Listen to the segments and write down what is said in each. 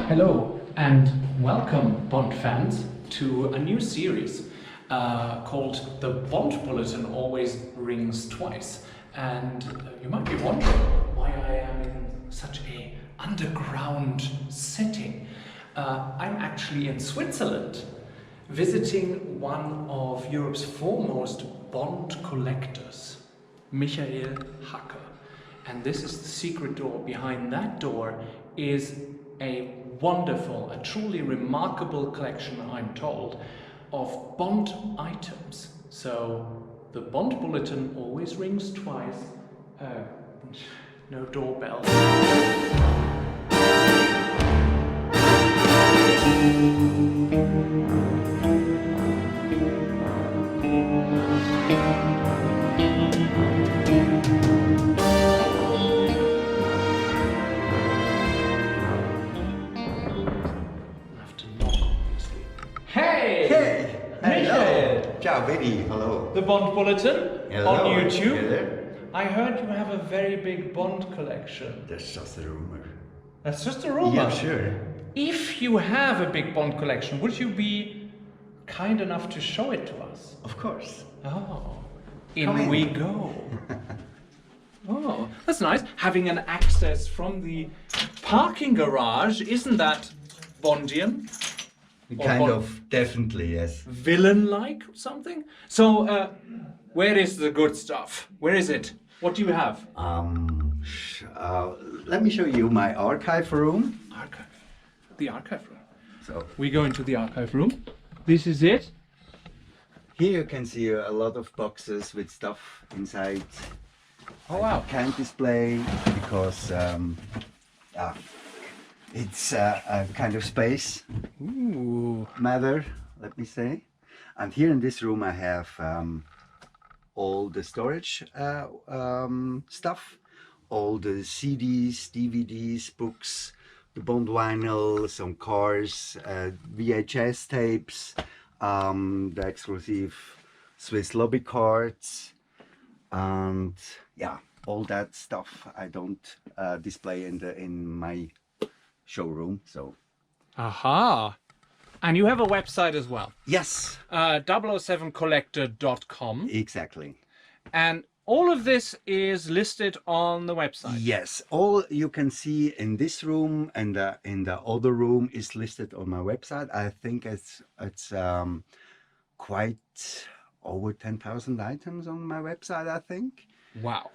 Hello and welcome, Bond fans, to a new series called The Bond Bulletin Always Rings Twice. And you might be wondering why I am in such a underground setting. I'm actually in Switzerland, visiting one of Europe's foremost Bond collectors, Michael Hackl. And this is the secret door. Behind that door is a wonderful, a truly remarkable collection, I'm told, of Bond items. So the Bond Bulletin always rings twice. No doorbell. Hey! Michael! Ciao, baby. Hello. The Bond Bulletin Hello. on YouTube. Hello. I heard you have a very big Bond collection. That's just a rumor. That's just a rumor. Yeah, sure. If you have a big Bond collection, would you be kind enough to show it to us? Of course. Oh, Come in. we go. Oh, that's nice. Having an access from the parking garage, isn't that Bondian? Kind of, definitely, yes. Villain-like or something? So, where is the good stuff? Where is it? What do you have? Let me show you my archive room. Archive. The archive room. So We go into the archive room. This is it. here you can see a lot of boxes with stuff inside. Oh wow. Can't display because it's a kind of space Ooh. matter, let me say. And here in this room I have all the storage stuff, all the CDs, DVDs, books, the Bond vinyl, some cars, VHS tapes, the exclusive Swiss lobby cards, and yeah, all that stuff I don't display in my showroom. So Aha. And you have a website as well. yes, 007collector.com. exactly. And all of this is listed on the website. Yes, all you can see in this room and in the other room is listed on my website. I think it's quite over 10,000 items on my website, I think. Wow.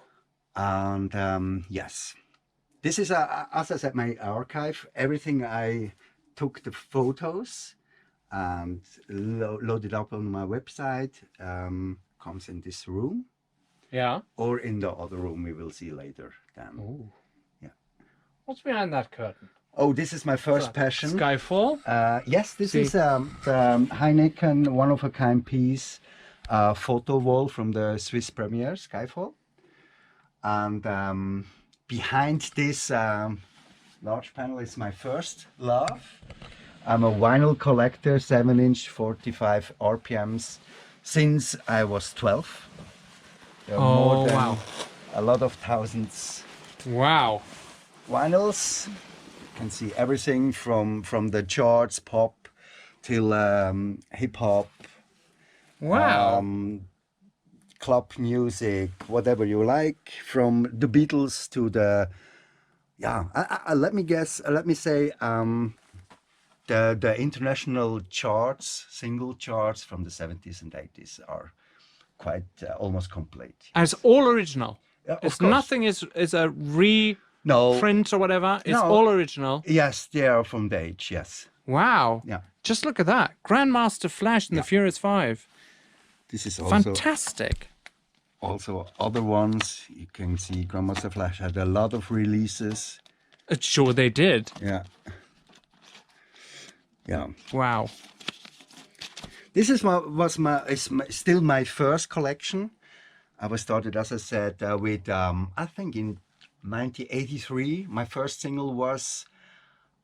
And yes, this is as I said, my archive. Everything I took the photos and loaded up on my website comes in this room. Yeah. Or in the other room we will see later then. Ooh. Yeah. What's behind that curtain? Oh, this is my first passion. Skyfall? Yes, this See. is the Heineken one-of-a-kind piece photo wall from the Swiss premiere, Skyfall. And behind this large panel is my first love. I'm a vinyl collector, 7-inch, 45 RPMs, since I was 12. There are more than wow. a lot of thousands Wow. vinyls. You can see everything from the charts, pop, till hip hop, Wow. club music, whatever you like, from the Beatles to the let me say the international charts, single charts from the 70s and 80s are quite almost complete. And it's all original. Of It's course. nothing is a reprint No. or whatever. It's No. all original. Yes, they are from the age. Yes. Wow. Yeah. Just look at that. Grandmaster Flash and the Furious 5. This is also Fantastic. also other ones. You can see Grandmaster Flash had a lot of releases. Sure they did. Yeah. Yeah. Wow. This is still my first collection. I was started, as I said, with I think in 1983. My first single was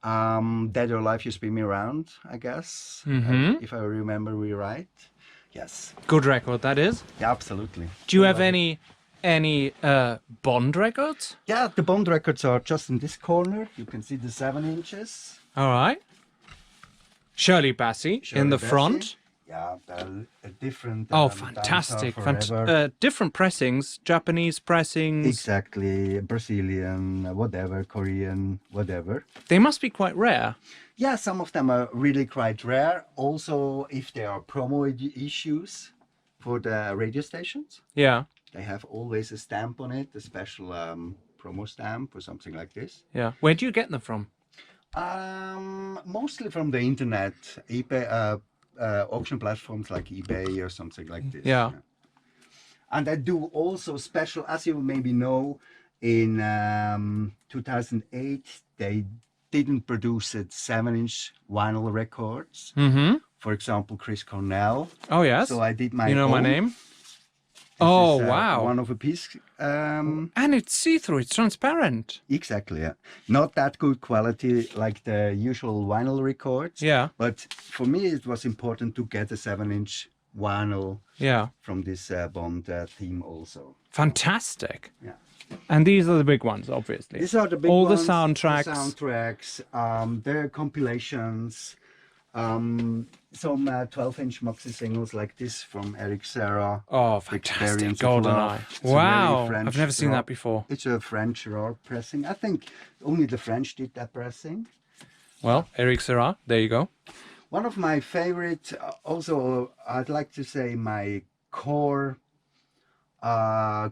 Dead or Alive, You Spin Me Around, I guess, if I remember right. Yes. Good record, that is. Yeah, absolutely. Do you have any any Bond records? Yeah, the Bond records are just in this corner. You can see the 7 inches. All right. Shirley Bassey in the Bassey. front. Yeah, different. Oh, Dancer fantastic. Forever. Different pressings, Japanese pressings. Exactly, Brazilian, whatever, Korean, whatever. They must be quite rare. Yeah, some of them are really quite rare. Also, if there are promo issues for the radio stations, Yeah, they have always a stamp on it, a special promo stamp or something like this. yeah. Where do you get them from? Mostly from the internet, eBay, auction platforms like eBay or something like this. Yeah. And I do also special, as you maybe know, in 2008, they didn't produce it 7-inch vinyl records. Mm-hmm. For example, Chris Cornell. Oh, yes. So I did my You know my own. name? This Oh, is, wow. One of a piece. And it's see-through, it's transparent. Exactly, yeah. Not that good quality like the usual vinyl records. Yeah. But for me, it was important to get a 7-inch vinyl Yeah. from this Bond theme also. Fantastic. Yeah. And these are the big ones, obviously. These are the big All ones. the soundtracks. The soundtracks, their compilations, some 12-inch maxi singles like this from Eric Serra. Oh, The fantastic. Experience of Love. GoldenEye. It's a very Wow. French I've never seen rock. that before. It's a French rock pressing. I think only the French did that pressing. Well, Eric Serra, there you go. One of my favorite, also I'd like to say my core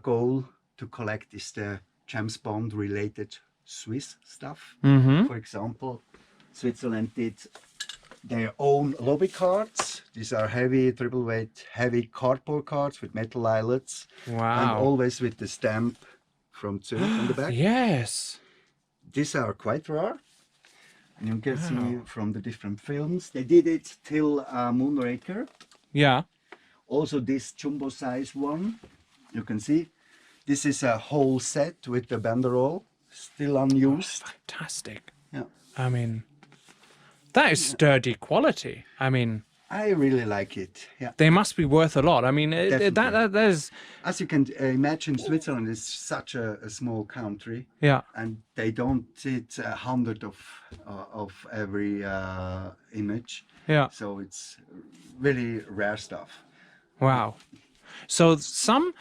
goal to collect is the James Bond related Swiss stuff. Mm-hmm. For example, Switzerland did their own lobby cards. These are heavy, triple weight, heavy cardboard cards with metal eyelets. And Wow. always with the stamp from Zurich on the back. Yes. These are quite rare. And you can see from the different films. They did it till Moonraker. Yeah. Also this jumbo size one. You can see. This is a whole set with the banderole. Still unused. Fantastic. Yeah. I mean, that is sturdy quality. I mean, I really like it. Yeah. they must be worth a lot. I mean, Definitely. that is, As you can imagine, Switzerland is such a small country. yeah. And they don't hit 100 of every image. Yeah. So it's really rare stuff. Wow. So some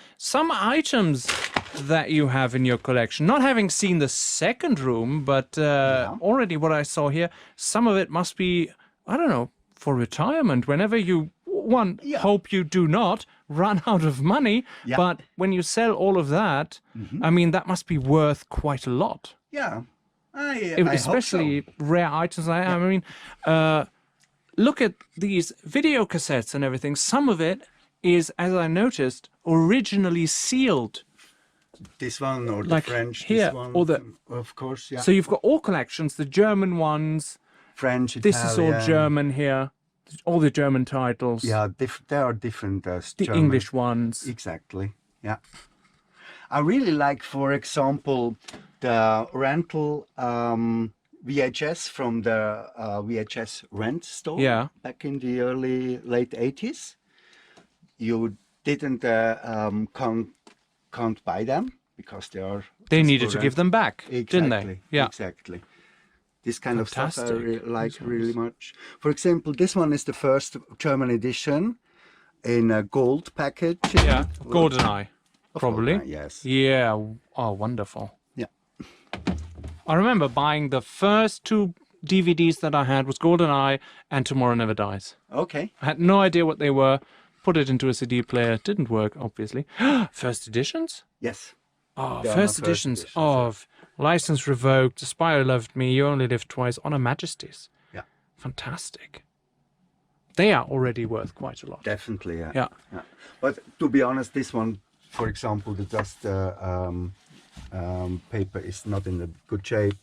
items that you have in your collection, not having seen the second room, but already what I saw here, some of it must be, I don't know, for retirement. Whenever you hope you do not run out of money, Yeah. but when you sell all of that, I mean, that must be worth quite a lot. Yeah, I Especially hope so. rare items. I mean, look at these video cassettes and everything. Some of it is, as I noticed, originally sealed. This one or the Like French, here, this one, or the- of course, yeah. So you've got all collections, the German ones. French, This Italian. is all German here. All the German titles. Yeah, there are different The German. English ones. Exactly, yeah. I really like, for example, the rental VHS from the VHS rent store. Yeah. Back in the late 80s. You didn't can't buy them because they are. They just needed for to rent. give them back, Exactly, didn't they? Yeah. exactly. This kind of stuff I Fantastic. like really much. For example, this one is the first German edition in a gold package. Yeah. GoldenEye, probably. GoldenEye, yes. Yeah. Oh, wonderful. Yeah. I remember buying the first two DVDs that I had was GoldenEye and Tomorrow Never Dies. Okay. I had no idea what they were. Put it into a CD player. It didn't work, obviously. First editions? Yes. Oh, They are first first editions editions, of License Revoked, The Spy Who Loved Me, You Only Live Twice, Honor Majesties. Yeah. Fantastic. They are already worth quite a lot. Definitely. Yeah. Yeah. Yeah. But to be honest, this one, for example, the dust paper is not in a good shape.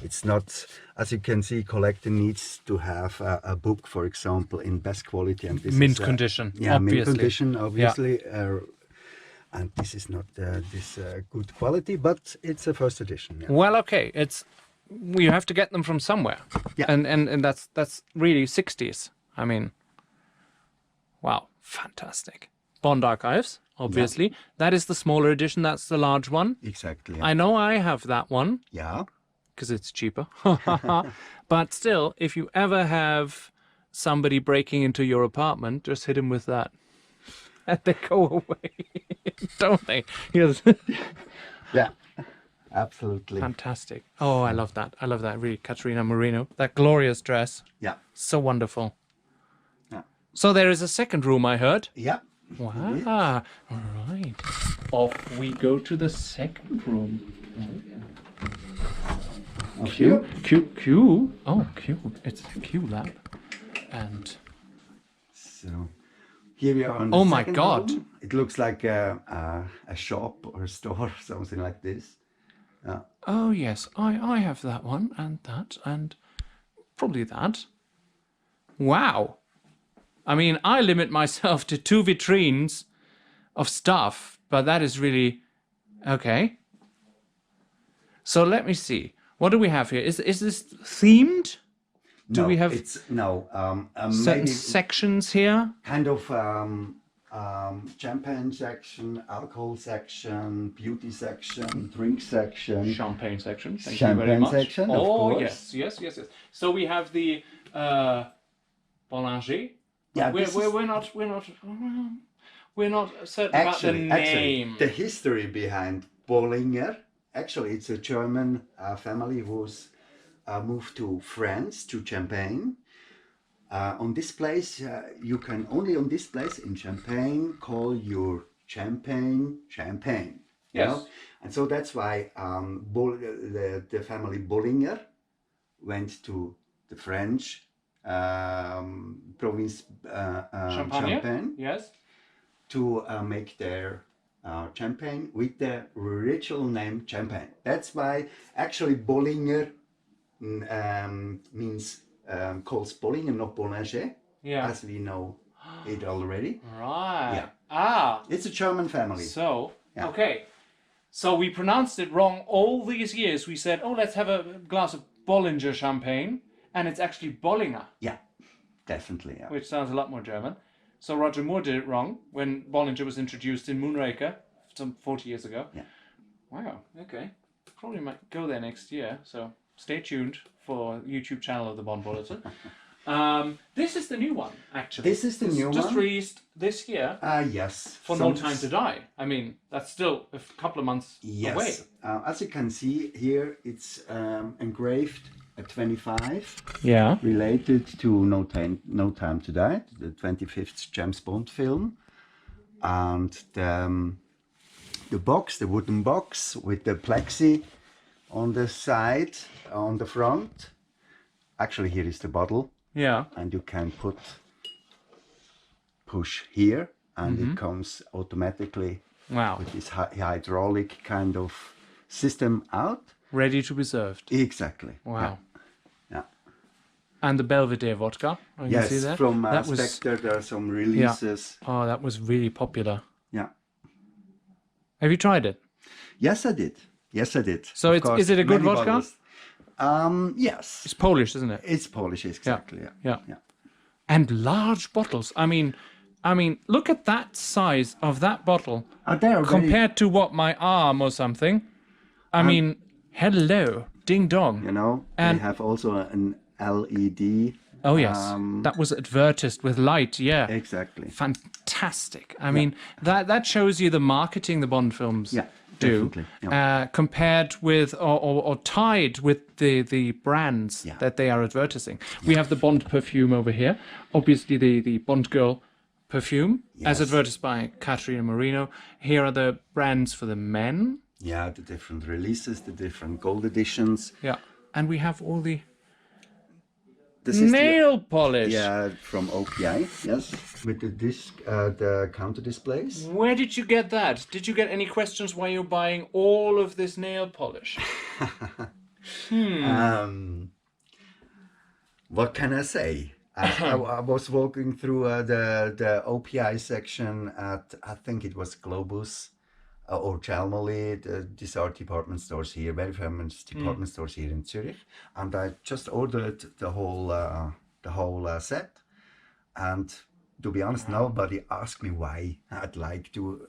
It's not, as you can see, collector needs to have a book, for example, in best quality, and this Mint is, condition, Yeah, obviously. mint condition, obviously. And this is not this good quality, but it's a first edition. Yeah. Well, okay, you have to get them from somewhere. Yeah. And that's really 60s. I mean, wow, fantastic. Bond Archives, obviously. That is the smaller edition. That's the large one. Exactly. I know I have that one Yeah. because it's cheaper. But still, if you ever have somebody breaking into your apartment, just hit him with that. And they go away, don't they? Yes. Yeah. Absolutely. Fantastic. Oh, I love that. I love that. Really, Caterina Marino. That glorious dress. Yeah. So wonderful. Yeah. So there is a second room, I heard. Yeah. Wow. All right. Off we go to the second room. Q. Oh, Q. It's a Q lab. And So here we are on the oh my second God. room. It looks like a shop or a store, something like this. oh yes, I have that one and that and probably that. Wow. I mean, I limit myself to 2 vitrines of stuff, but that is really okay. So let me see. What do we have here? Is this themed? Do No, we have it's no certain maybe sections here? kind of champagne section, alcohol section, beauty section, drink section, Champagne section. Thank you champagne very much. section. Of Oh course. yes. So we have the Bollinger. Yeah, We're not certain about the name. the history behind Bollinger. Actually, it's a German family who's moved to France, to Champagne. On this place, you can only on this place in Champagne call your champagne. You Yes. know? And so that's why the family Bollinger went to the French province Champagne Yes. to make their champagne with the original name Champagne. That's why actually Bollinger means calls Bollinger, not Bollinger, Yeah. as we know it already. Right. Yeah. Ah. It's a German family. So Yeah. okay. So we pronounced it wrong all these years. We said, oh, let's have a glass of Bollinger champagne, and it's actually Bollinger, Yeah, definitely. Yeah. which sounds a lot more German. So Roger Moore did it wrong when Bollinger was introduced in Moonraker some 40 years ago. Yeah. Wow. Okay. Probably might go there next year. So stay tuned for the YouTube channel of the Bond Bulletin. This is the new one, actually. This is the new just one? released this year Yes. for No Time to Die. I mean, that's still a couple of months Yes. away. As you can see here, it's engraved at 25. Yeah. Related to No Time to Die, the 25th James Bond film, and the box, the wooden box with the plexi on the side, on the front. Actually, here is the bottle, Yeah. and you can push here, and it comes automatically Wow. with this hydraulic kind of system out. Ready to be served. Exactly. Wow. Yeah. And the Belvedere Vodka. You can see Yes, that. from that was, Spectre, there are some releases. oh, that was really popular. Yeah. Have you tried it? Yes, I did. So Of it's, course, is it a good many vodka? bottles. Yes. It's Polish, isn't it? It's Polish, exactly. Yeah. And large bottles. I mean, look at that size of that bottle They're very, compared to what, my arm or something. I mean, hello, ding dong. you know, and- they have also an LED. Oh yes, that was advertised with light. Yeah, Exactly. fantastic. I mean, that shows you the marketing the Bond films Yeah, do, definitely, yeah. compared with or tied with the brands Yeah. that they are advertising. We have the Bond perfume over here. Obviously, the Bond Girl perfume, as Yes. advertised by Caterina Marino. Here are the brands for the men. Yeah, the different releases, the different gold editions. Yeah, and we have all the This is nail polish. yeah, from OPI, yes. With the disc, the counter displays. Where did you get that? Did you get any questions why you're buying all of this nail polish? What can I say? I was walking through the OPI section at, I think it was Globus or Chalmoli. These are department stores here, very famous department stores here in Zurich. And I just ordered the whole set. And to be honest, nobody asked me why I'd like to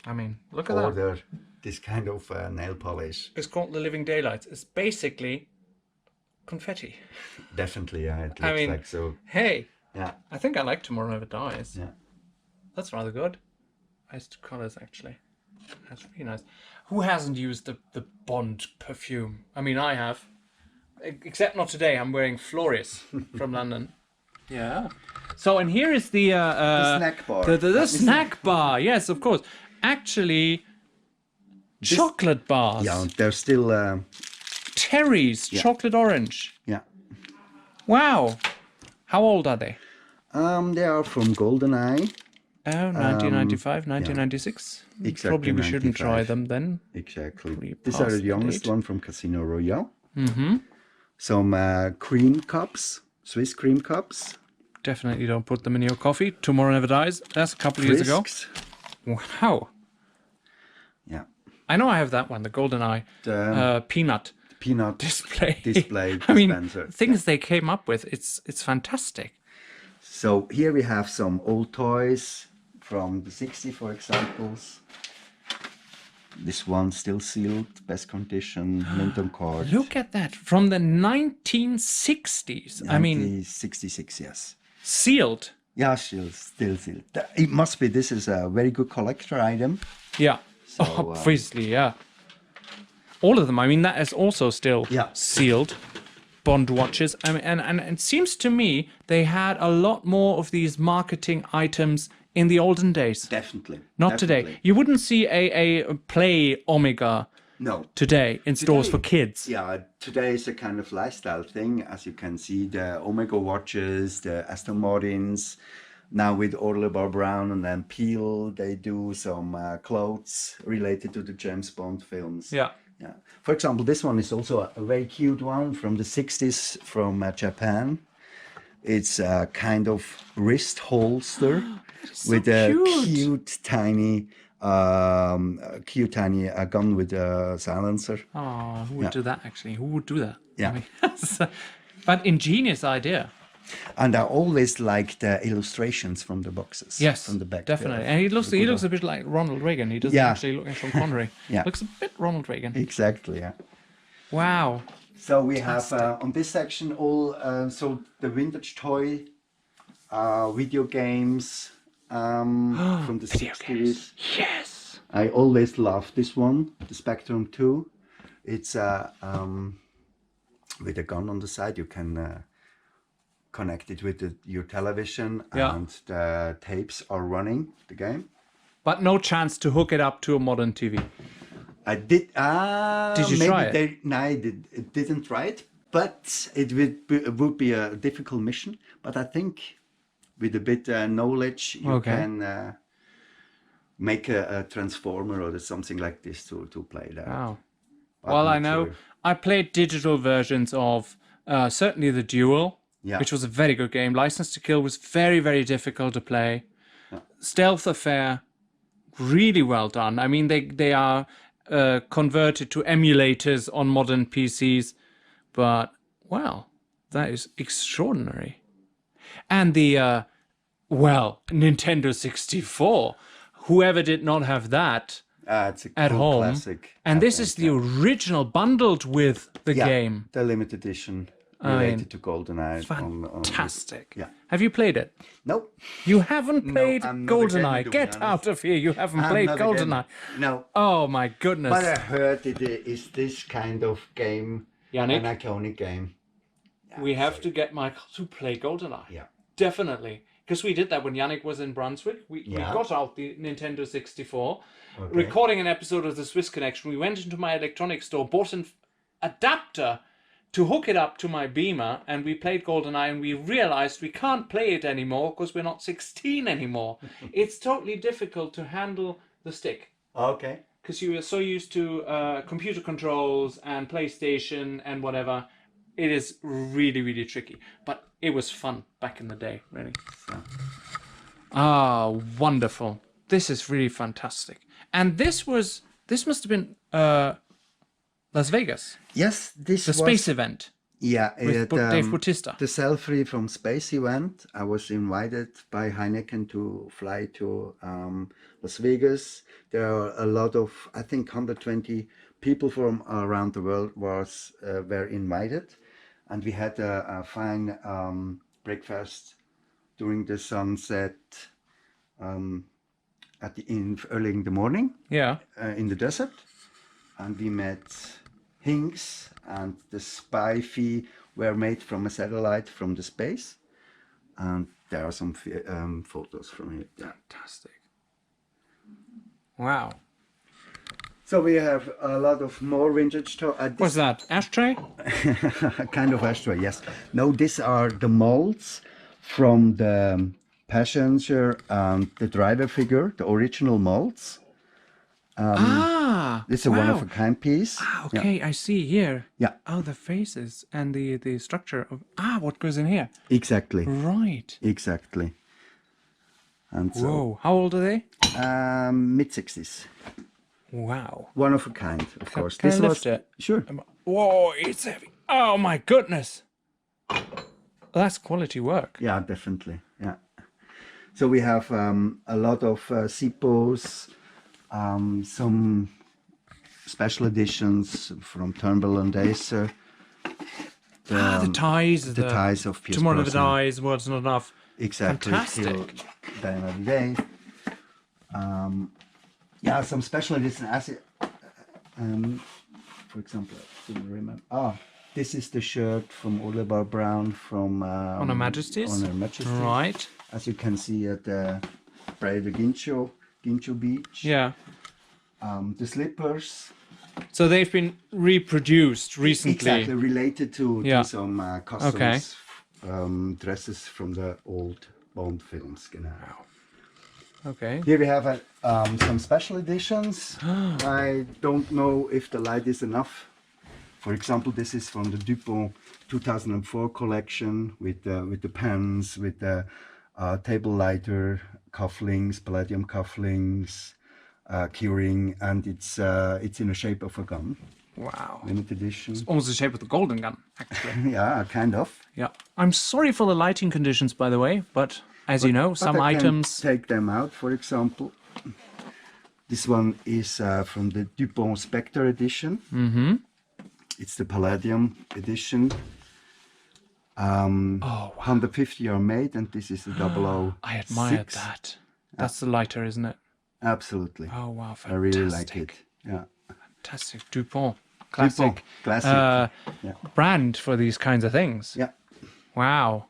I mean, look at that. order this kind of nail polish. It's called the Living Daylights. It's basically confetti. Definitely, yeah, it looks I mean, like so. hey, Yeah, I think I like Tomorrow Never Dies. yeah. That's rather good. Nice colours, actually. That's really nice. Who hasn't used the Bond perfume? I mean, I have. Except not today. I'm wearing Florius from London. Yeah. So, and here is the snack bar. The snack bar. Yes, of course. Actually, chocolate bars. Yeah, they're still. Terry's chocolate orange. Yeah. Wow. How old are they? They are from GoldenEye. Oh, 1995, 1996. Exactly. Probably we shouldn't 95. try them then. Exactly. These These are the youngest one from Casino Royale. Mm-hmm. Some cream cups, Swiss cream cups. Definitely don't put them in your coffee. Tomorrow Never Dies. That's a couple of years ago. Frisks. Wow. Yeah. I know I have that one, the GoldenEye peanut Peanut display. display I mean, dispenser. things they came up with, it's fantastic. So here we have some old toys from the 60s, for examples. This one still sealed, best condition, Minton card. Look at that. From the 1960s. I mean, 1966, yes. sealed. Yeah, still sealed. It must be, this is a very good collector item. Yeah. So, obviously, yeah. All of them. I mean, that is also still sealed. Bond watches. I mean, and it seems to me they had a lot more of these marketing items in the olden days. Definitely. Not today. You wouldn't see a Play Omega today in stores for kids. Yeah, today is a kind of lifestyle thing. As you can see, the Omega watches, the Aston Martins, now with Orlebar Brown and then Peel, they do some clothes related to the James Bond films. Yeah. Yeah. For example, this one is also a very cute one from the 60s from Japan. It's a kind of wrist holster with a cute tiny gun with a silencer. Oh, who would do that actually? Who would do that? Yeah. I mean, but ingenious idea. And I always like the illustrations from the boxes. Yes, from the back. definitely. And he looks a bit like Ronald Reagan. He doesn't actually look like Sean Connery. Looks a bit Ronald Reagan. Exactly, yeah. Wow. So we have on this section all so the vintage toy, video games from the 60s. Yes. I always love this one, the Spectrum 2. It's with a gun on the side. You can connect it with your television and the tapes are running the game. But no chance to hook it up to a modern TV. I did. Did you try it? I didn't try it, but it would be a difficult mission. But I think with a bit knowledge, you can make a transformer or something like this to play that. Wow. Well, I know I played digital versions of certainly the Duel, which was a very good game. License to Kill was very, very difficult to play. Stealth Affair, really well done. I mean, they are converted to emulators on modern PCs, but wow, that is extraordinary. And the Nintendo 64. Whoever did not have that it's a at cool home, classic, and this is the original bundled with the game. The limited edition related to GoldenEye. Fantastic. Yeah. Have you played it? Nope. You haven't played I'm not a gamer, GoldenEye. to be Get honest. out of here. You haven't played not a gamer. GoldenEye. No. Oh my goodness. But I heard it is this kind of game, Yannick, an iconic game. we have to get Michael to play GoldenEye. Yeah. Definitely. Because we did that when Yannick was in Brunswick. We got out the Nintendo 64, recording an episode of the Swiss Connection. We went into my electronics store, bought an adapter to hook it up to my Beamer, and we played GoldenEye, and we realized we can't play it anymore because we're not 16 anymore. It's totally difficult to handle the stick. Okay. Because you are so used to computer controls and PlayStation and whatever. It is really, really tricky. But it was fun back in the day, really. So. Wonderful. This is really fantastic. And this must have been Las Vegas. Yes, this The space event. Yeah, with Dave Bautista. the Sail-Free from Space event. I was invited by Heineken to fly to Las Vegas. There are a lot of, I think, 120 people from around the world were invited, and we had a fine breakfast during the sunset early in the morning. Yeah. In the desert, and we met Hinks, and the Spy-Fi were made from a satellite from the space, and there are some photos from it. Yeah. Fantastic. Wow. So we have a lot of more vintage toys. What's that? Ashtray? Kind of ashtray, yes. No, these are the molds from the passenger and the driver figure, the original molds. This is a one-of-a-kind piece. Ah, okay, yeah. I see here. Yeah. Oh, the faces and the structure of what goes in here. Exactly. Right. Exactly. And so, whoa, how old are they? mid-60s. Wow. One of a kind, of course. Can I lift it? Sure. Whoa, it's heavy. Oh my goodness. That's quality work. Yeah, definitely. Yeah. So we have a lot of SIPOs, some special editions from Turnbull and Acer. The ties. The ties of Pierce Tomorrow Never Brosnan. Dies, World's Not Enough. Exactly. Fantastic. Till Die Another Day. Yeah, some special editions. For example, I didn't remember. This is the shirt from Oliver Brown from On Her Majesty's? On Her Majesty's. Right. As you can see at the Praia de Guincho Beach. Yeah. The slippers. So they've been reproduced recently. Exactly, related to some customs dresses from the old Bond films. Genau. Okay. Here we have some special editions. I don't know if the light is enough. For example, this is from the Dupont 2004 collection with the pens, with the table lighter cufflinks, palladium cufflinks, keyring, and it's in the shape of a gun. Wow. Limited edition. It's almost the shape of the golden gun, actually. Yeah, kind of. Yeah. I'm sorry for the lighting conditions, by the way, but as you know, some I can items. take them out, for example. This one is from the Dupont Spectre edition. Mm-hmm. It's the Palladium edition. 150 are made, and this is the 006. I admired that. That's the lighter, isn't it? Absolutely. Oh, wow. Fantastic. I really like it. Yeah. Fantastic. Dupont. Classic. Dupont. Classic. Brand for these kinds of things. Yeah. Wow.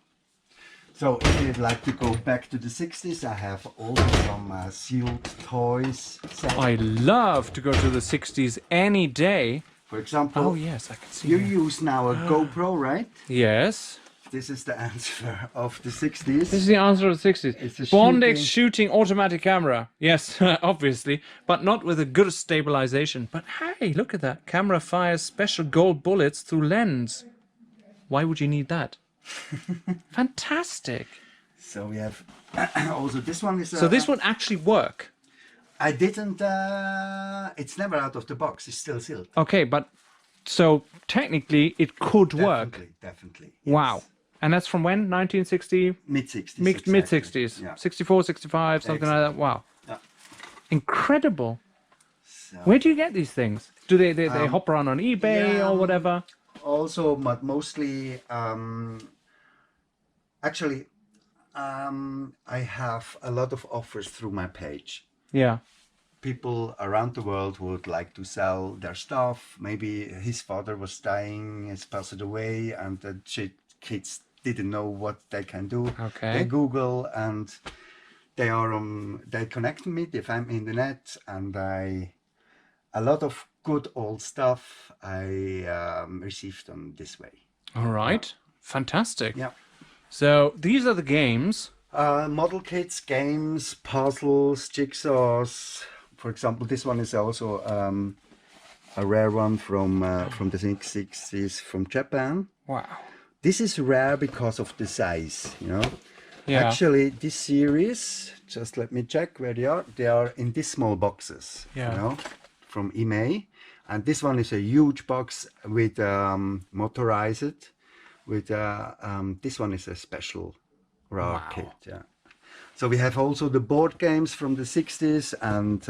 So if you'd like to go back to the 60s, I have also some sealed toys. I love to go to the 60s any day. For example, oh yes, I can see you that. use now a GoPro, right? Yes. This is the answer of the 60s. This is the answer of the 60s. It's a Bond X shooting automatic camera. Yes, obviously, but not with a good stabilization. But hey, look at that. Camera fires special gold bullets through lens. Why would you need that? Fantastic. So we have also this one is. So this would actually work. I didn't. It's never out of the box. It's still sealed. Okay, but so technically it could work. Definitely. Wow. Yes. And that's from when? 1960? Mid-60s. Mid-60s. Yeah. 64, 65, something like that. Wow. Yeah. Incredible. So, Where do you get these things? Do they hop around on eBay yeah, or whatever? Also, but mostly, actually, I have a lot of offers through my page. Yeah. People around the world would like to sell their stuff. Maybe his father was dying, has passed away, and the kids didn't know what they can do. Okay. They Google and they connect me. They find me in the net, and a lot of good old stuff I received them this way. All right. Fantastic. Yeah. So these are the games. Model kits, games, puzzles, jigsaws. For example, this one is also a rare one from the 60s from Japan. Wow. This is rare because of the size, you know. Yeah. Actually, this series, just let me check where they are. They are in these small boxes, Yeah. you know, from EMA. And this one is a huge box with motorized. With this one is a special rare Wow. kit. Yeah. So we have also the board games from the 60s and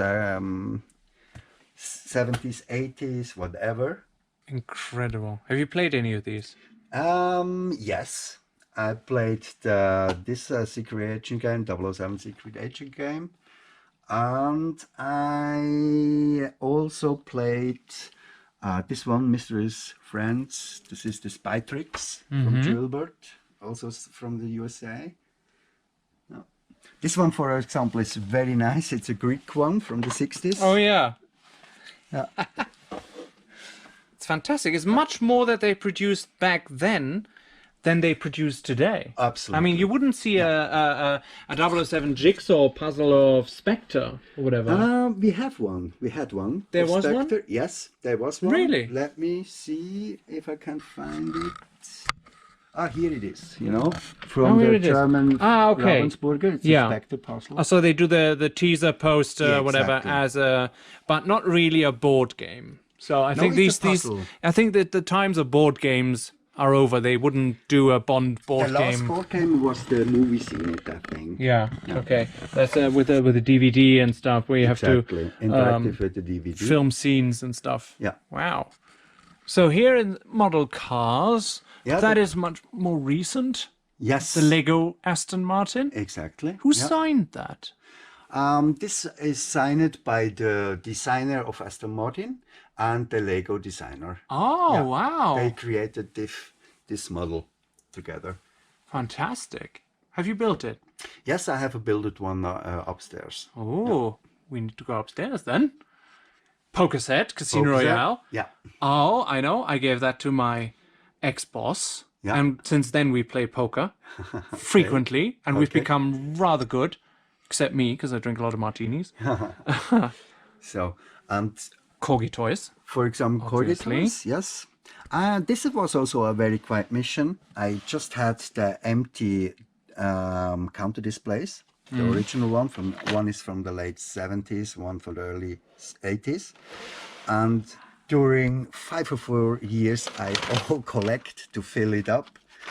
70s, 80s, whatever. Incredible. Have you played any of these? Yes, I played this secret agent game, 007 secret agent game, and I also played this one, Mysterious Friends. This is the Spy Tricks from Gilbert, also from the USA. No. This one, for example, is very nice. It's a Greek one from the 60s. Oh yeah. Yeah. It's fantastic. It's much more that they produced back then than they produce today. Absolutely. I mean, you wouldn't see a 007 Jigsaw puzzle of Spectre or whatever. We have one. We had one. There of was one? Spectre. Yes, there was one. Really? Let me see if I can find it. Ah, here it is. You know, from here the it is. German Ah, okay. Ravensburger. It's Yeah. a Spectre puzzle. Oh, so they do the teaser poster, Yeah, whatever, exactly. as a, but not really a board game. So I think it's a these, puzzle. I think that the times of board games are over. They wouldn't do a Bond The board last game. board game was the movie scene, I think. Yeah. Okay. That's with the DVD and stuff where you have Exactly. to Interactive with the DVD. film scenes and stuff. Yeah. Wow. So here in model cars, Yeah, that the- is much more recent. Yes. The Lego Aston Martin. Exactly. Who Yeah. signed that? This is signed by the designer of Aston Martin and the Lego designer. Oh, Yeah. wow. They created this model together. Fantastic. Have you built it? Yes, I have a built one upstairs. Oh, we need to go upstairs then. Poker set, Casino Poker set. Royale. Yeah. Oh, I know. I gave that to my ex-boss. Yeah. And since then we play poker frequently, and we've Okay. become rather good, except me, because I drink a lot of martinis. So, and Corgi toys. for example, Obviously. corridors, yes. This was also a very quiet mission. I just had the empty counter displays. The original one is from the late 70s, one from the early 80s. And during 5 or 4 years, I all collect to fill it up.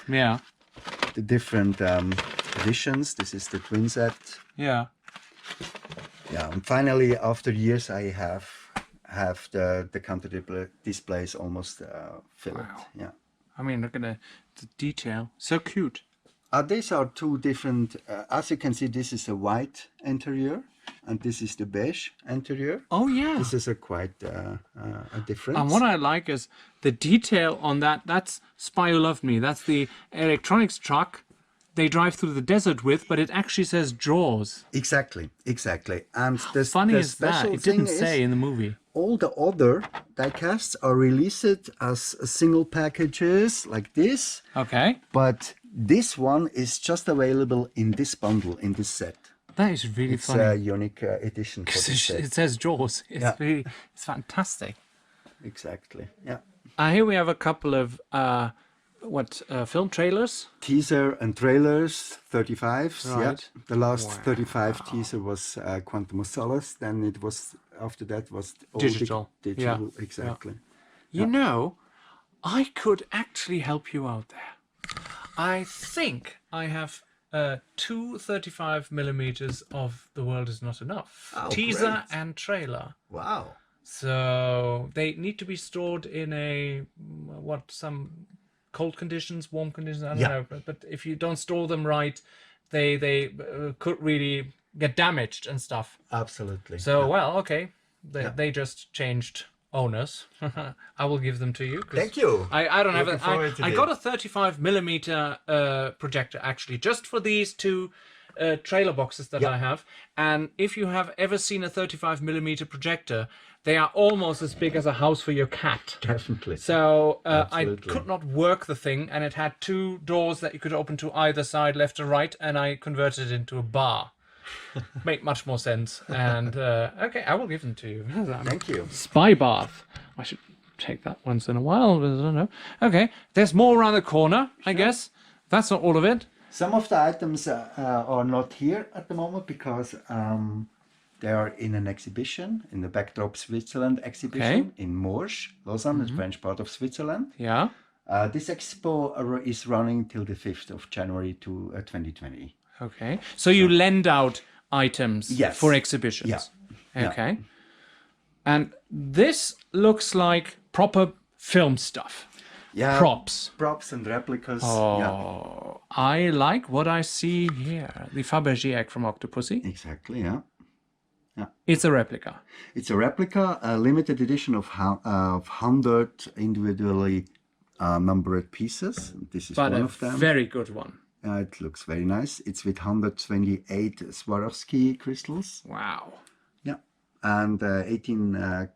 Yeah. The different editions. This is the twin set. Yeah. Yeah, and finally, after years, I have the counter displays almost filled. Wow. Yeah. I mean, look at the detail. So cute. These are two different. As you can see, this is a white interior, and this is the beige interior. Oh, yeah. This is a quite a difference. And what I like is the detail on that. That's Spy Who Loved Me. That's the electronics truck they drive through the desert with, but it actually says Jaws. Exactly. And the Funny the is that special it thing didn't is, say in the movie. all the other diecasts are released as single packages like this, Okay, but this one is just available in this bundle, in this set. that is really It's funny. a unique edition for 'Cause this set. it says Jaws. It's Yeah. really, it's fantastic. Exactly. Yeah. Here we have a couple of film trailers. Teaser and trailers, 35s. Yeah. Right. The last 35 teaser was Quantum of Solace. Then it was after that was all Digital. Digital. Yeah. Exactly. You know, I could actually help you out there. I think I have two 35 millimeters of The World Is Not Enough. Oh, Teaser great. and trailer. Wow. So they need to be stored in some cold conditions, warm conditions, I don't Yeah. know. But if you don't store them right, they could really get damaged and stuff. Absolutely. So, well, okay. They just changed owners. I will give them to you. 'cause Thank you. I don't have Looking forward to I it. got a 35 millimeter projector actually, just for these two trailer boxes that I have. And if you have ever seen a 35 millimeter projector, they are almost as big as a house for your cat. Definitely. So I Absolutely. could not work the thing, and it had two doors that you could open to either side, left or right, and I converted it into a bar. Make much more sense. And okay, I will give them to you. Thank you. Spy bath. I should take that once in a while, but I don't know. Okay, there's more around the corner, I guess. That's not all of it. Some of the items are not here at the moment because they are in an exhibition, in the Backdrop Switzerland exhibition in Morges, Lausanne, the French part of Switzerland. Yeah. This expo is running till the 5th of January to 2020. Okay. So you lend out items Yes. for exhibitions. Yeah. Okay. And this looks like proper film stuff. Yeah. Props and replicas. Yeah. Oh, I like what I see here. The Faberge Egg from Octopussy. Exactly, yeah. It's a replica. It's a replica, a limited edition of 100 individually numbered pieces. This is But one a of them. very good one. It looks very nice. It's with 128 Swarovski crystals. Wow. Yeah. And 18K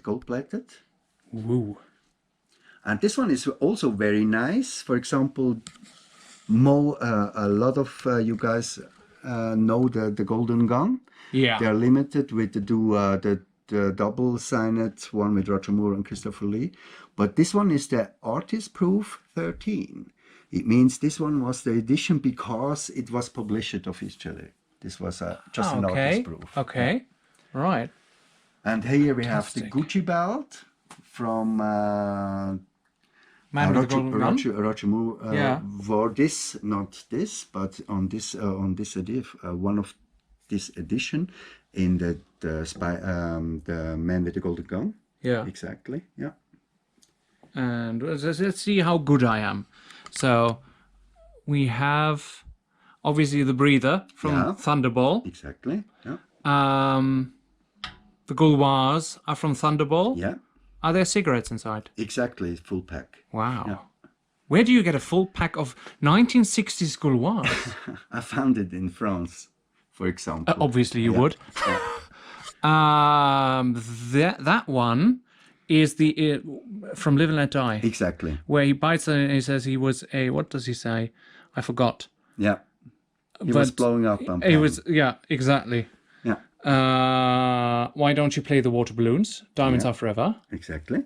gold plated. Woo. And this one is also very nice. For example, a lot of you guys know the Golden Gun. Yeah. They are limited with the double signed one with Roger Moore and Christopher Lee. But this one is the Artist Proof 13. It means this one was the edition because it was published officially. This was just an Artist Proof. Okay. Right. And here we have the Gucci belt from Man with the Golden Gun. Roger Moore wore this, not this, but on this edition, one of this edition in the Man with the Golden Gun. Yeah. Exactly. Yeah. And let's see how good I am. So we have obviously the breather from Thunderball. Exactly. Yeah. The Gauloises are from Thunderball. Yeah. Are there cigarettes inside? Exactly. Full pack. Wow. Yeah. Where do you get a full pack of 1960s Gauloises? I found it in France, for example. Obviously you would. That one is the from Live and Let Die. Exactly. Where he bites it and he says he was a, what does he say? I forgot. Yeah. He was blowing up. He was, yeah, exactly. Yeah. Why don't you play the water balloons? Diamonds Are Forever. Exactly.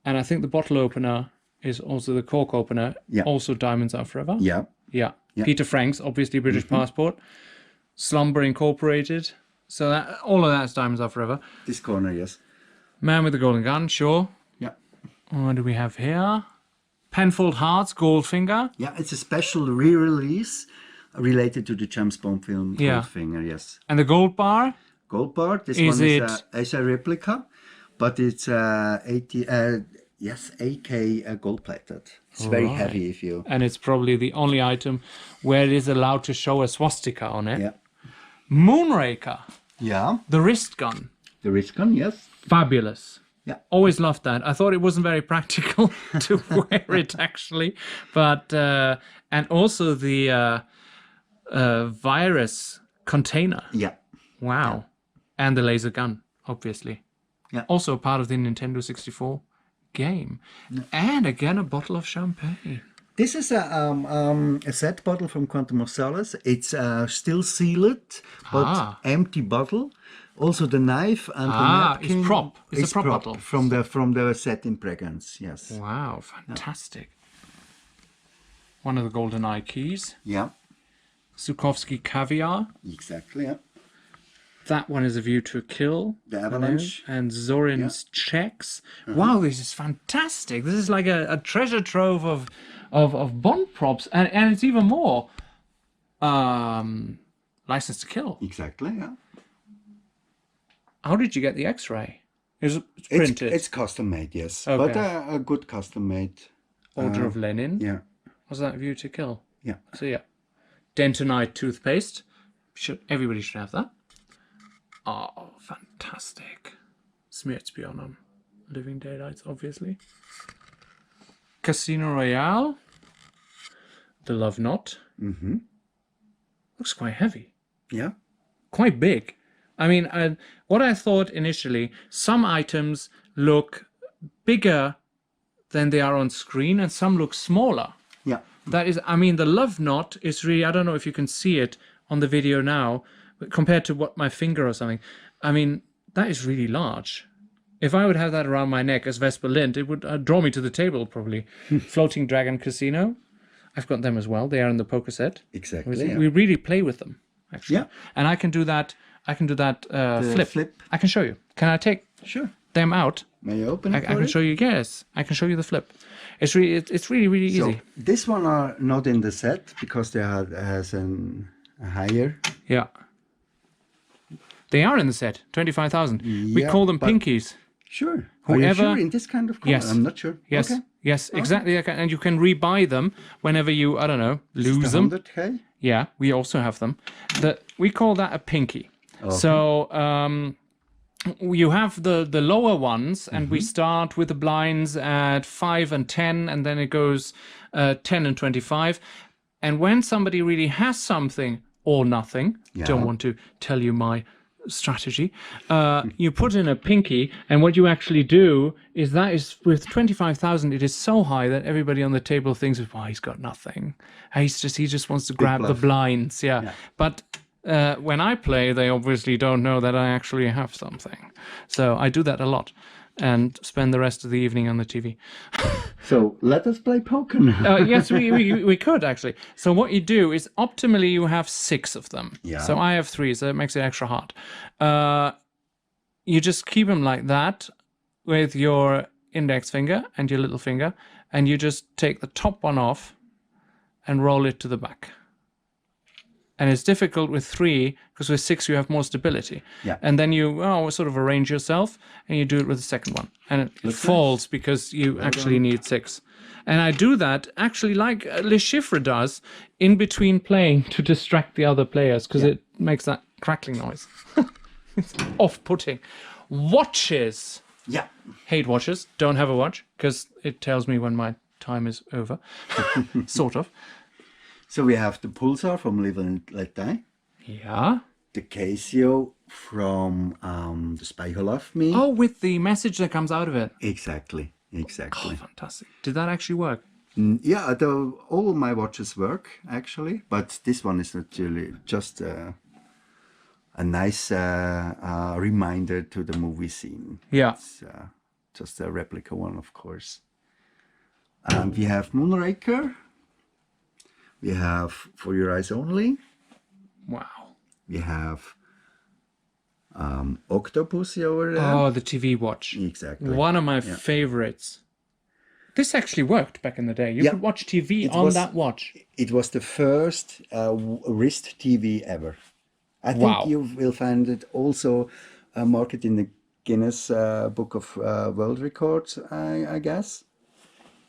And I think the bottle opener is also the cork opener. Yeah. Also Diamonds Are Forever. Yeah. Yeah. Peter Franks, obviously British Passport. Slumber Incorporated. So that, all of that's Diamonds Are Forever. This corner, yes. Man with the Golden Gun, sure. Yeah. What do we have here? Penfold Hearts, Goldfinger. Yeah, it's a special re-release related to the James Bond film Goldfinger, yes. And the Gold Bar? Gold Bar, this Is one it... is a replica, but it's 8K gold plated. It's very heavy if you... And it's probably the only item where it is allowed to show a swastika on it. Yeah. Moonraker. Yeah. The wrist gun. The wrist gun, yes. Fabulous. Yeah. Always loved that. I thought it wasn't very practical to wear it actually, but and also the virus container. Yeah. Wow. Yeah. And the laser gun, obviously. Yeah. Also part of the Nintendo 64 game. Yeah. And again a bottle of champagne. This is a set bottle from Quantum of Solace. It's still sealed, but empty bottle. Also the knife and the napkin. It's prop. It's a prop bottle from the set in Bregenz. Yes. Wow, fantastic. Yeah. One of the golden eye keys. Yeah. Zukovsky Caviar. Exactly. Yeah. That one is A View to a Kill. The Avalanche. And Zorin's checks. Wow, this is fantastic. This is like a treasure trove of Bond props, and it's even more License to Kill. Exactly. Yeah. How did you get the X-ray? It's printed. It's custom made, yes. Okay. But a good custom made. Order of Lenin. Yeah. Was that View to Kill? Yeah. So yeah, Dentonite toothpaste. Everybody should have that. Oh, fantastic. Smeartspion on Living Daylights, obviously. Casino Royale. The Love Knot. Mm-hmm. Looks quite heavy. Yeah. Quite big. I mean, what I thought initially, some items look bigger than they are on screen and some look smaller. Yeah. That is, I mean, the Love Knot is really, I don't know if you can see it on the video now, but compared to what my finger or something, I mean, that is really large. If I would have that around my neck as Vesper Lind, it would draw me to the table probably. Floating Dragon Casino. I've got them as well. They are in the poker set. Exactly. We really play with them, actually. Yeah. And I can do that flip. I can show you. Can I take them out? May I open I it? can show you. Yes, I can show you the flip. It's really So easy. this one are not in the set because they has a higher. Yeah. They are in the set. 25,000. We Yeah, call them but- pinkies. Sure. Are you Whoever- sure in this kind of color? Yes. I'm not sure. Yes. Okay. Yes, exactly. And you can rebuy them whenever you, I don't know, Is lose it them. 100K? Yeah, we also have them. We call that a pinky. So you have the lower ones, and we start with the blinds at 5 and 10, and then it goes 10 and 25. And when somebody really has something or nothing, don't want to tell you my strategy, you put in a pinky, and what you actually do is that is with 25,000, it is so high that everybody on the table thinks, "Well, he's got nothing. He just wants to grab the bluff. blinds." Yeah. But when I play, they obviously don't know that I actually have something. So I do that a lot and spend the rest of the evening on the TV. So let us play poker now. Yes, we could actually. So what you do is optimally you have 6 of them. Yeah. So I have 3, so it makes it extra hard. You just keep them like that with your index finger and your little finger, and you just take the top one off and roll it to the back. And it's difficult with 3 because with 6 you have more stability. Yeah. And then you sort of arrange yourself and you do it with the second one. And it falls because you actually need 6. And I do that actually like Le Chiffre does in between playing to distract the other players because it makes that crackling noise. It's off-putting. Watches. Yeah. Hate watches. Don't have a watch because it tells me when my time is over. Sort of. So we have the Pulsar from Live and Let Die. Yeah. The Casio from The Spy Who Loved Me. Oh, with the message that comes out of it. Exactly. Oh, fantastic. Did that actually work? Yeah, all my watches work actually, but this one is actually just a nice reminder to the movie scene. Yeah. It's just a replica one, of course. And we have Moonraker. We have For Your Eyes Only. Wow. We have Octopussy over there. Oh, the TV watch. Exactly. One of my favorites. This actually worked back in the day. You could watch TV on that watch. It was the first wrist TV ever. I think Wow. you will find it also marketed in the Guinness Book of World Records, I guess.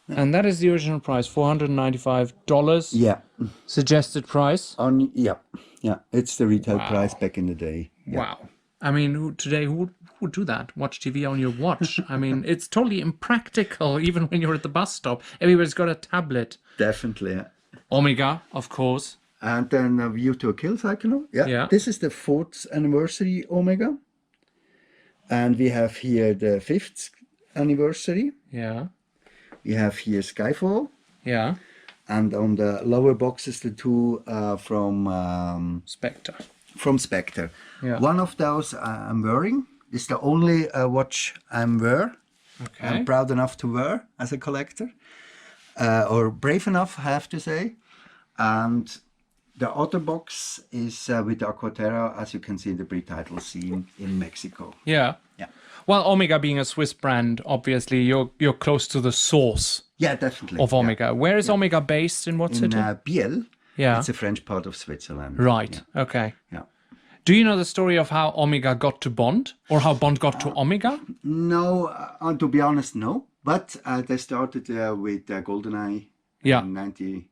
And that is the original price, $495. Yeah. Suggested price. Yeah. It's the retail price back in the day. Yeah. Wow. I mean, who would do that? Watch TV on your watch? I mean, it's totally impractical, even when you're at the bus stop. Everybody's got a tablet. Definitely. Yeah. Omega, of course. And then View to a Kill Cycle. Yeah. This is the 4th anniversary Omega. And we have here the 5th anniversary. Yeah. We have here Skyfall. Yeah. And on the lower boxes, the 2 from Spectre. Spectre. Yeah. One of those I'm wearing. It's the only watch I'm wear. Okay. I'm proud enough to wear as a collector. Or brave enough, I have to say. And the other box is with the Aquaterra, as you can see in the pre-title scene in Mexico. Yeah. Yeah. Well, Omega being a Swiss brand, obviously you're close to the source Yeah, definitely. of Omega. Where is Omega based? In what In city? Biel. Yeah. It's a French part of Switzerland. Right. Okay. Yeah. Do you know the story of how Omega got to Bond, or how Bond got to Omega? No, to be honest, no. But they started with GoldenEye Yeah. in 90.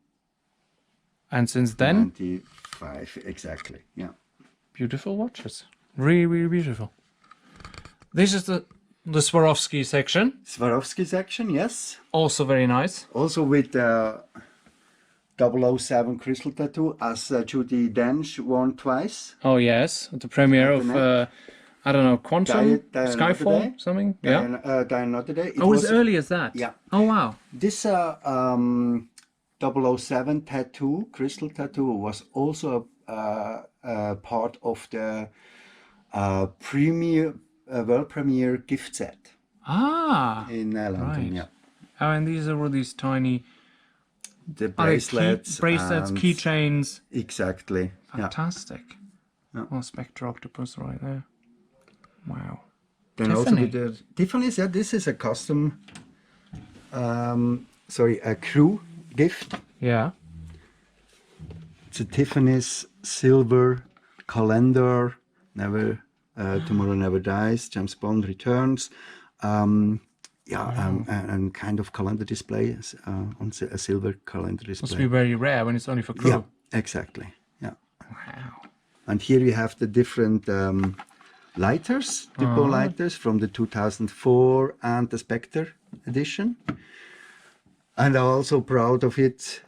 And since then, 95, exactly. Yeah. beautiful watches. Really, really beautiful. This is the Swarovski section. Swarovski section, yes. Also very nice. Also with 007 crystal tattoo, as Judi Dench won twice. Oh yes, at the premiere of I don't know, Quantum, Die Another Skyfall, Day. something. Yeah. Die Another Day. Oh, as early as that. Yeah. Oh wow. This 007 tattoo, crystal tattoo, was also a part of the world premiere gift set Ah. in London. Right. Yeah. Oh, and these are all these tiny The bracelets. and- keychains. Exactly. Yeah. Fantastic. Yeah. Oh, Spectre Octopus right there. Wow. Then Tiffany. also with the Tiffany's, yeah, this is a custom, a crew gift. Yeah. It's a Tiffany's silver calendar, Tomorrow Never Dies, James Bond Returns. And kind of calendar display, a silver calendar display. Must be very rare when it's only for crew. Yeah, exactly. Yeah. Wow. And here you have the different lighters, depot lighters from the 2004 and the Spectre edition. And I'm also proud of it,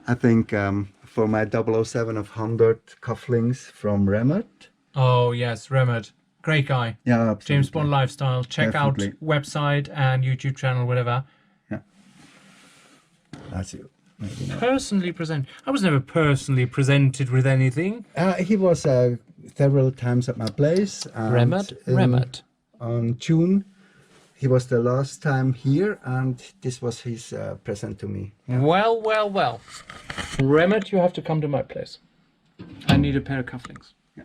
I think, for my 007 of 100 cufflinks from Remert. Oh, yes, Remert. Great guy. Yeah, absolutely. James Bond Lifestyle. Check Definitely. out website and YouTube channel, whatever. Yeah. That's it. Personally present. I was never personally presented with anything. He was several times at my place. And Remert. On June, he was the last time here, and this was his present to me. Well. Remert, you have to come to my place. I need a pair of cufflinks. Yeah.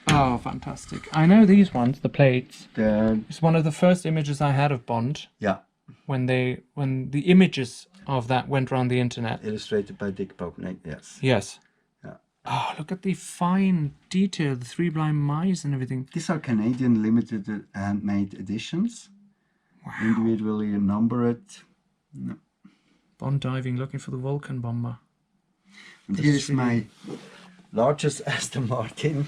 Oh, fantastic. I know these ones, the plates. The, It's one of the first images I had of Bond yeah, when the images of that went around the internet. illustrated by Dick Boatnick, yes. Yes. Yeah. Oh, look at the fine detail, the three blind mice and everything. These are Canadian limited handmade editions. Wow. Individually numbered. No. Bond diving, looking for the Vulcan bomber. And This here's is really- my largest Aston Martin.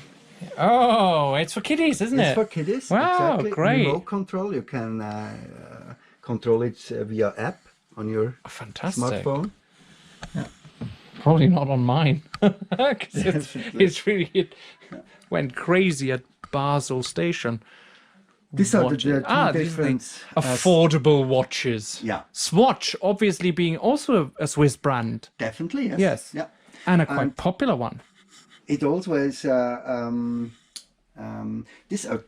Oh, it's for kiddies, isn't It's it? for kiddies. Wow, exactly. great. Remote control. You can control it via app on your Fantastic. smartphone. Probably not on mine. 'Cause Definitely. it went crazy at Basel Station. These are the Watches. two these are the different. affordable watches. Yeah. Swatch, obviously being also a Swiss brand. Definitely, yes. Yes. Yeah. And a quite popular one. It also is.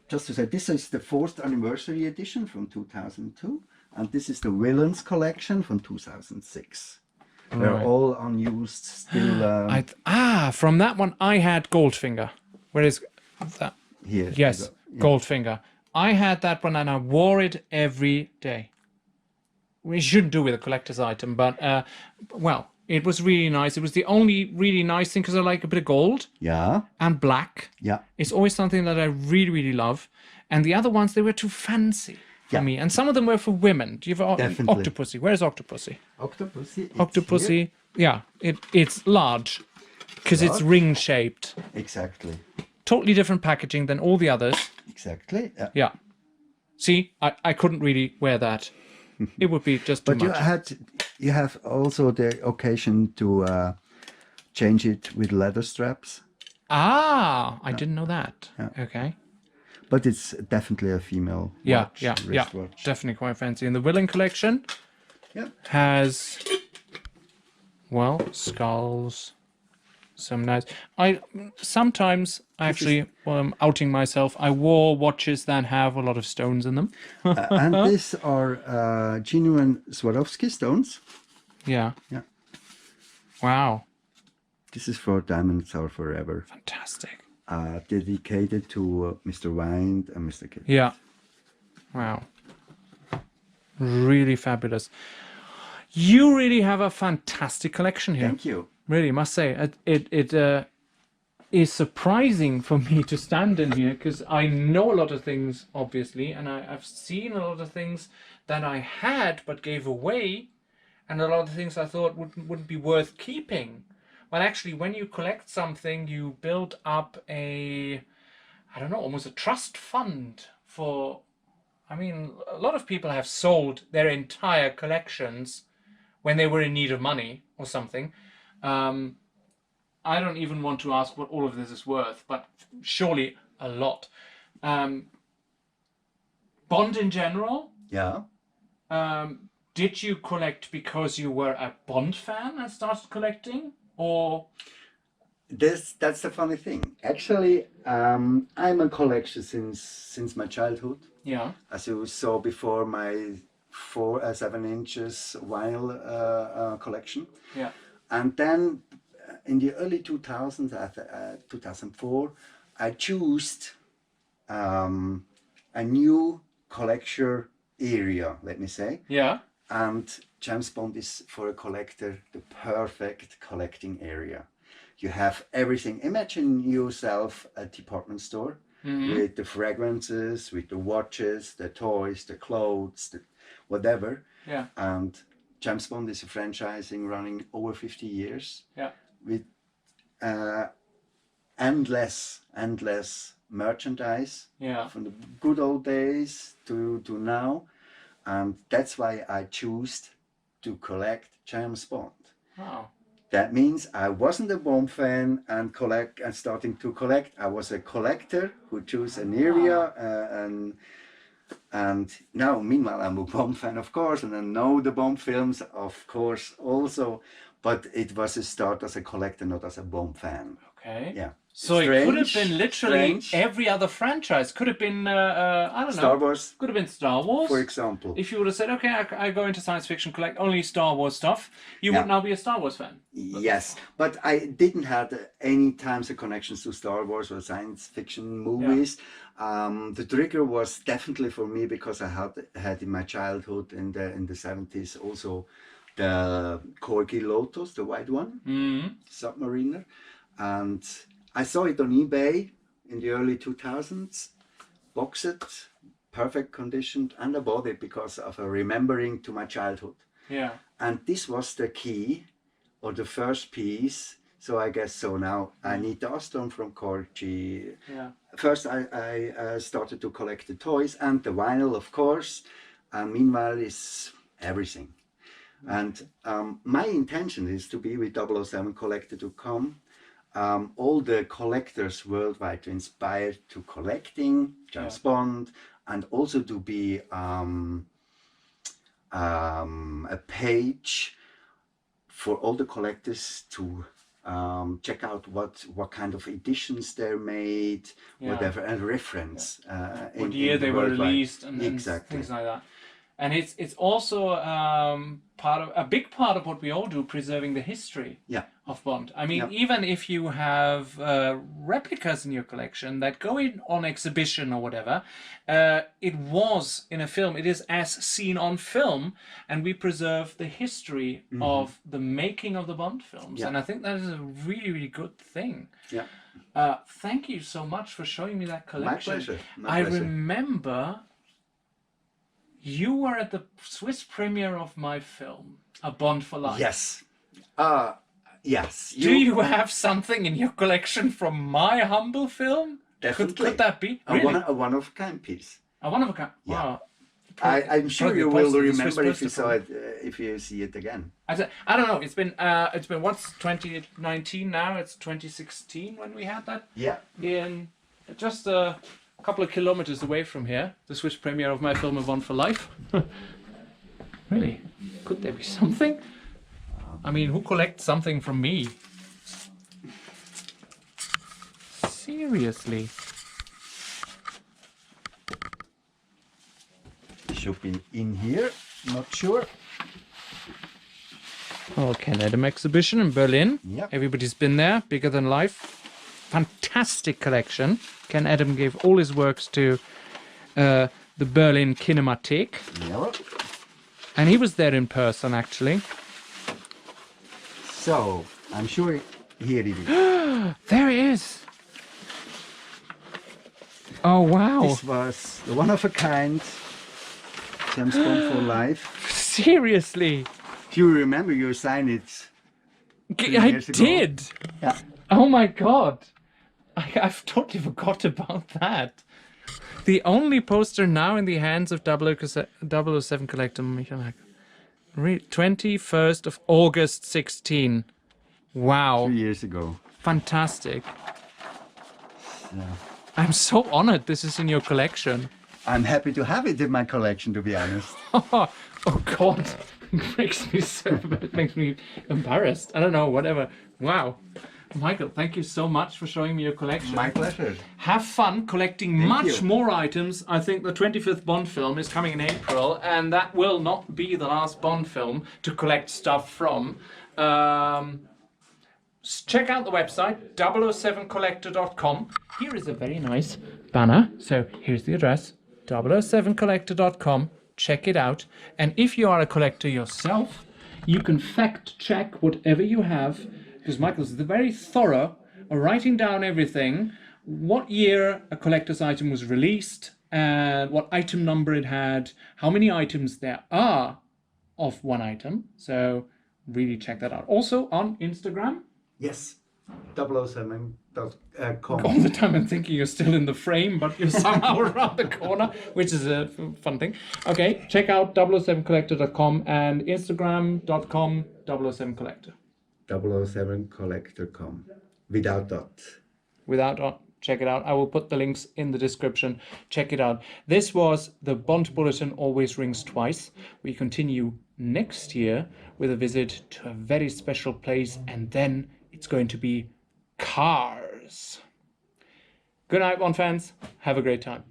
Just to say, this is the 4th anniversary edition from 2002, and this is the Villains collection from 2006. They're Right. all unused still. From that one I had Goldfinger. Where is that? Here. Yes, you go. Yeah. Goldfinger. I had that one and I wore it every day. We shouldn't do with a collector's item, but it was really nice. It was the only really nice thing because I like a bit of gold Yeah. and black. Yeah. It's always something that I really, really love. And the other ones, they were too fancy for Yeah. me. And some of them were for women. Do you have Definitely. Octopussy? Where's Octopussy? Octopussy. it's Octopussy, yeah, it's large because it's Large. ring shaped. here. Exactly. Totally different packaging than all the others. Exactly. Yeah. Yeah. See, I couldn't really wear that. It would be just too But much. you have also the occasion to change it with leather straps. I didn't know that. Yeah. Okay. But it's definitely a female Yeah, watch, yeah. wristwatch. Definitely quite fancy. And the Willing collection Yeah. has, skulls. Some nice. Sometimes actually, while I'm outing myself, I wore watches that have a lot of stones in them. And these are genuine Swarovski stones. Yeah. Yeah. Wow. This is for Diamonds Are Forever, Fantastic. dedicated to Mr. Wind and Mr. Kidd. Yeah. Wow. Really fabulous. You really have a fantastic collection here. Thank you. Really, must say it is surprising for me to stand in here because I know a lot of things, obviously, and I've seen a lot of things that I had but gave away, and a lot of things I thought wouldn't be worth keeping. But actually, when you collect something, you build up almost a trust fund for. I mean, a lot of people have sold their entire collections when they were in need of money or something. I don't even want to ask what all of this is worth, but surely a lot. Bond in general, Yeah. did you collect because you were a Bond fan and started collecting? Or That's the funny thing. Actually, I'm a collector since my childhood. yeah, As you saw before, my 7 inches vinyl collection. yeah, And then in the early 2000s, 2004, I chose a new collector area, let me say. Yeah. And James Bond is for a collector the perfect collecting area. You have everything. Imagine yourself a department store with the fragrances, with the watches, the toys, the clothes, the whatever. Yeah. And James Bond is a franchising running over 50 years Yeah. with endless merchandise Yeah. from the good old days to now. And that's why I choose to collect James Bond. Wow. That means I wasn't a Bond fan and starting to collect. I was a collector who chose an area and now meanwhile I'm a Bond fan, of course, and I know the Bond films, of course, also, but it was a start as a collector, not as a Bond fan. Okay. Yeah. So it could have been literally every other franchise. Could have been, I don't know. Star Wars. Could have been Star Wars. For example. If you would have said, okay, I go into science fiction, collect only Star Wars stuff, you would now be a Star Wars fan. Yes, but I didn't have any times of connections to Star Wars or science fiction movies. Yeah. The trigger was definitely for me because I had in my childhood in the 70s also the Corgi Lotus, the white one, Submariner, and I saw it on eBay in the early 2000s, boxed, perfect condition, and I bought it because of a remembering to my childhood. Yeah. And this was the key, or the first piece. So I guess so now I need the Aston from Corgi. Yeah. First I started to collect the toys and the vinyl, of course. And meanwhile is everything. And my intention is to be with 007 Collector to come. All the collectors worldwide to inspire to collecting James Bond, and also to be a page for all the collectors to check out what kind of editions they're made, whatever, and reference what year they were released and exactly. Things like that. And it's also a big part of what we all do, preserving the history of Bond. I mean, even if you have replicas in your collection that go in on exhibition or whatever, it was in a film. It is as seen on film, and we preserve the history of the making of the Bond films. And I think that is a really, really good thing. Yeah. Thank you so much for showing me that collection. My pleasure. I remember. You were at the Swiss premiere of my film, A Bond for Life. Yes. Yes. Do you have something in your collection from my humble film? Definitely. Could that be? Really? A one-of-a-kind piece. A one-of-a-kind? Yeah. Wow. I'm sure you will remember if you saw it, if you see it again. I don't know. It's been what's 2019 now? It's 2016 when we had that. Yeah. In just a couple of kilometers away from here, the Swiss premiere of my film, A Bond for Life. Really? Could there be something? I mean, who collects something from me? Seriously? Should be in here, not sure. Oh, Ken Adam exhibition in Berlin. Yep. Everybody's been there, bigger than life. Fantastic collection. Ken Adam gave all his works to the Berlin Kinemathek. Yeah. And he was there in person, actually. So, I'm sure here it is. There it is. Oh, wow. This was the one-of-a-kind James Bond for Life. Seriously? If you remember, you signed it 3 I years ago. did. Yeah. Oh my god. I've totally forgot about that. The only poster now in the hands of 007 Collector Michael Hackl. 21st of August 16. Wow. 3 years ago. Fantastic. Yeah. I'm so honored this is in your collection. I'm happy to have it in my collection, to be honest. Oh god. It makes me embarrassed. I don't know, whatever. Wow. Michael, thank you so much for showing me your collection. My pleasure. Have fun collecting Thank much you. more items. I think the 25th Bond film is coming in April, and that will not be the last Bond film to collect stuff from. Check out the website, 007collector.com. Here is a very nice banner. So here's the address. 007collector.com. Check it out. And if you are a collector yourself, you can fact check whatever you have, because Michael's very thorough at writing down everything, what year a collector's item was released, and what item number it had, how many items there are of one item. So really check that out. Also on Instagram. Yes, 007.com. All the time I'm thinking you're still in the frame, but you're somehow around the corner, which is a fun thing. Okay, check out 007collector.com and Instagram.com 007collector. 007collector.com. Without dot. Without dot. Check it out. I will put the links in the description. Check it out. This was the Bond Bulletin Always Rings Twice. We continue next year with a visit to a very special place, and then it's going to be cars. Good night, Bond fans. Have a great time.